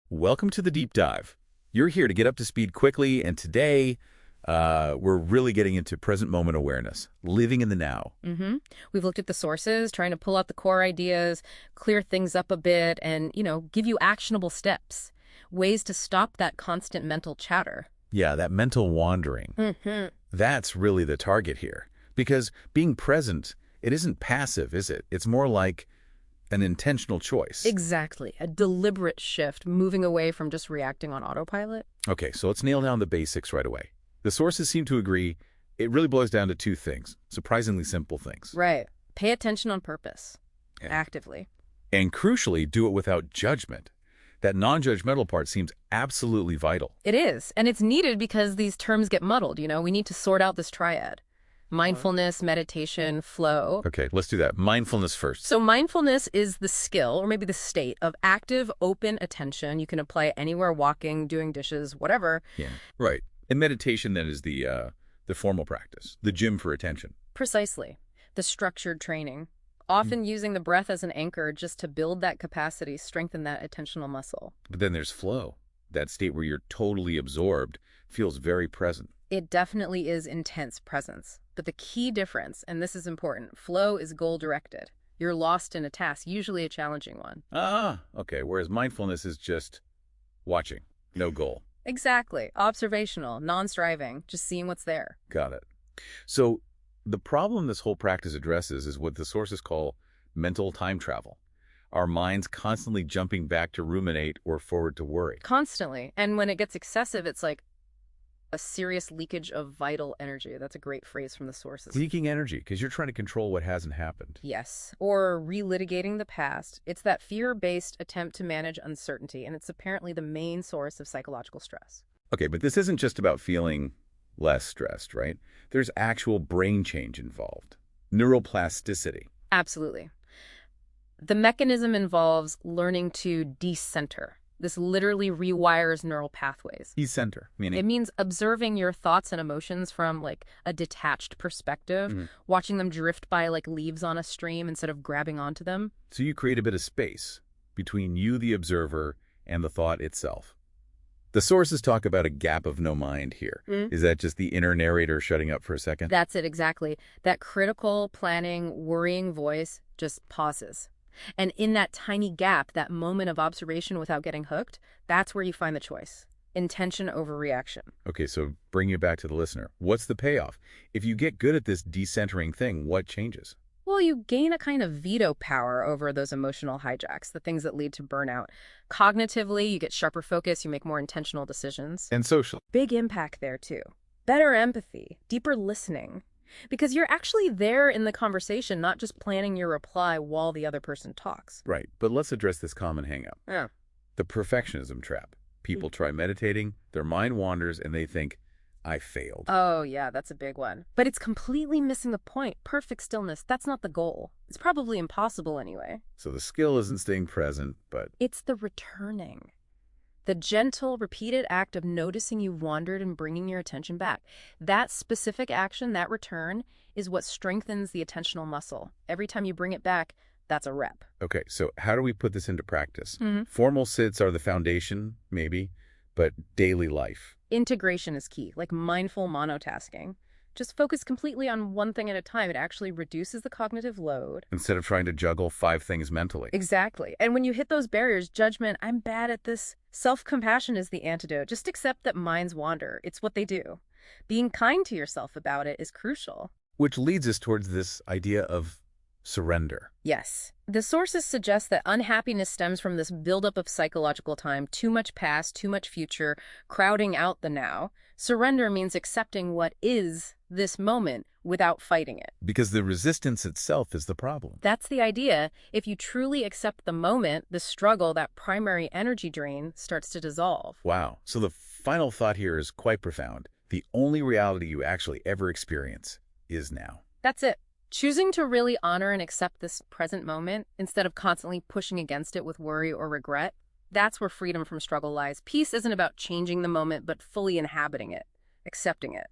Welcome to the deep dive. You're here to get up to speed quickly, and today we're really getting into present moment awareness, living in the now. We've looked at the sources, trying to pull out the core ideas, clear things up a bit, and, give you actionable steps, ways to stop that constant mental chatter. Yeah, that mental wandering. That's really the target here. Because being present, it isn't passive, is it? It's more like an intentional choice. Exactly. A deliberate shift, moving away from just reacting on autopilot. Okay, so let's nail down the basics right away. The sources seem to agree it really boils down to two things, surprisingly simple things. Right. Pay attention on purpose. Yeah. Actively. And crucially, do it without judgment. That non-judgmental part seems absolutely vital. It is. And it's needed because these terms get muddled, We need to sort out this triad. Mindfulness, meditation, flow. Okay, let's do that. Mindfulness first. So mindfulness is the skill, or maybe the state, of active, open attention. You can apply it anywhere, walking, doing dishes, whatever. Yeah, right. And meditation then is the formal practice, the gym for attention. Precisely. The structured training. Often using the breath as an anchor just to build that capacity, strengthen that attentional muscle. But then there's flow, that state where you're totally absorbed, feels very present. It definitely is intense presence. But the key difference, and this is important, flow is goal-directed. You're lost in a task, usually a challenging one. Okay. Whereas mindfulness is just watching, no goal. Exactly. Observational, non-striving, just seeing what's there. Got it. So the problem this whole practice addresses is what the sources call mental time travel. Our minds constantly jumping back to ruminate or forward to worry. Constantly. And when it gets excessive, it's like a serious leakage of vital energy. That's a great phrase from the sources. Leaking energy, because you're trying to control what hasn't happened. Yes. Or relitigating the past. It's that fear-based attempt to manage uncertainty, and it's apparently the main source of psychological stress. Okay, but this isn't just about feeling less stressed, right? There's actual brain change involved. Neuroplasticity. Absolutely. The mechanism involves learning to decenter. This literally rewires neural pathways. Decenter, meaning? It means observing your thoughts and emotions from a detached perspective, watching them drift by like leaves on a stream instead of grabbing onto them. So you create a bit of space between you, the observer, and the thought itself. The sources talk about a gap of no mind here. Is that just the inner narrator shutting up for a second? That's it, exactly. That critical, planning, worrying voice just pauses. And in that tiny gap, that moment of observation without getting hooked, that's where you find the choice. Intention over reaction. Okay, so bring you back to the listener. What's the payoff? If you get good at this decentering thing, what changes? Well, you gain a kind of veto power over those emotional hijacks, the things that lead to burnout. Cognitively, you get sharper focus, you make more intentional decisions. And social. Big impact there, too. Better empathy, deeper listening. Because you're actually there in the conversation, not just planning your reply while the other person talks. Right, but let's address this common hang-up. Yeah. The perfectionism trap. People try meditating, their mind wanders, and they think, I failed. Oh, yeah, that's a big one. But it's completely missing the point. Perfect stillness, that's not the goal. It's probably impossible anyway. So the skill isn't staying present, but... It's the returning. The gentle, repeated act of noticing you've wandered and bringing your attention back. That specific action, that return, is what strengthens the attentional muscle. Every time you bring it back, that's a rep. Okay, so how do we put this into practice? Formal sits are the foundation, maybe, but daily life. Integration is key, like mindful monotasking. Just focus completely on one thing at a time. It actually reduces the cognitive load. Instead of trying to juggle 5 things mentally. Exactly. And when you hit those barriers, judgment, I'm bad at this, self-compassion is the antidote. Just accept that minds wander. It's what they do. Being kind to yourself about it is crucial. Which leads us towards this idea of surrender. Yes. The sources suggest that unhappiness stems from this buildup of psychological time, too much past, too much future, crowding out the now. Surrender means accepting what is this moment without fighting it. Because the resistance itself is the problem. That's the idea. If you truly accept the moment, the struggle, that primary energy drain, starts to dissolve. Wow. So the final thought here is quite profound. The only reality you actually ever experience is now. That's it. Choosing to really honor and accept this present moment instead of constantly pushing against it with worry or regret, that's where freedom from struggle lies. Peace isn't about changing the moment, but fully inhabiting it, accepting it.